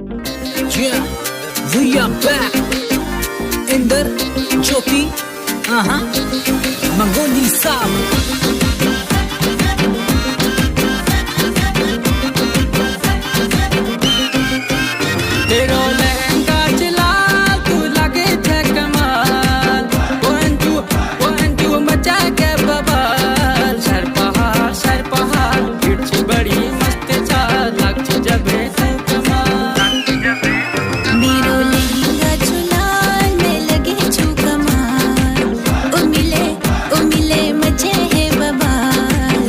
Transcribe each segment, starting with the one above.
Yeah, we are back. Inder, Jyoti, Mangoli Saab. तेरो लहंगा चला तू लगे थे कमाल वो अंजू मचा के बवाल सर पहाड़ हिट बड़ी मस्त चाल लग जब तू कमाल मेरो लहंगा चुला में लगे छू कमाल ओ मिले मचे है बवाल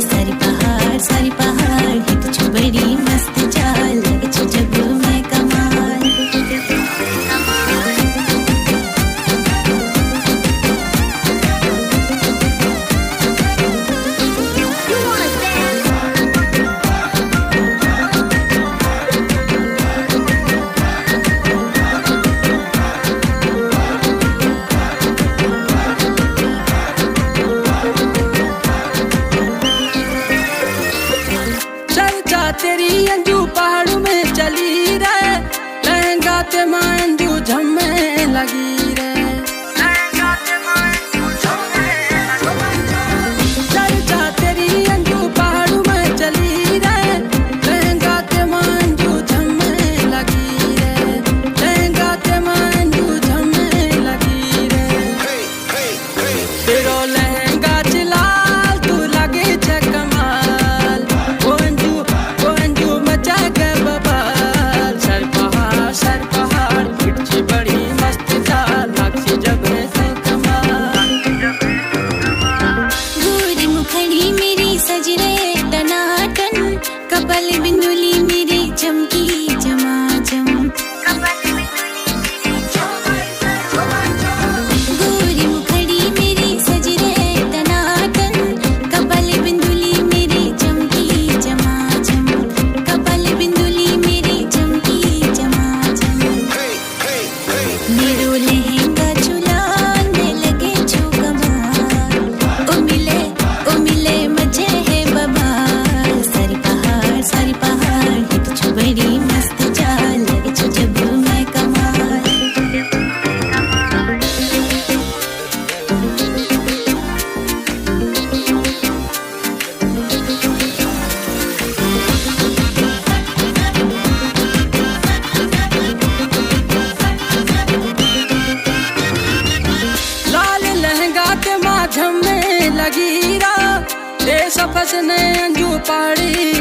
सारी पहाड़ हिट छू बड़ी मस्त चाल लग जब मैं कमाल चर्चा तेरी अंजू पहाड़ों में चली रे लहंगा ते मां अंजू झम्मे लगी रे चर्चा तेरी अंजू पहाड़ों में चली रे लहंगा ते मां अंजू झम्मे लगी रे लहंगा ते मां अंजू झम्मे लगी रे तेरो लहंगा चला तू लगे छे कमाल वो अंजू मचा के बवाल सर पहाड़ हिट बड़ी मस्त चाल लग जब तू कमाल गोरी मुखड़ी मेरी सज रहे टनाटन कपल बिंदुली मेरी चमकी चमाचम गोरी मुखड़ी मेरी सज रहे टनाटन कपल बिंदुली मेरी चमकी चमाचम कपल बिंदुली मेरी चमकी चमाचम मेरो लहंगा चुला में लगे छू कमाल ओ मिले मजे है बवाल सारी पहाड़ हिट छू बड़ी मस्त चाल लगे छू जब मैं कमाल लाल लहंगा ते माँ झम्मे लगी रा दे सफस ने अंजू पाड़ी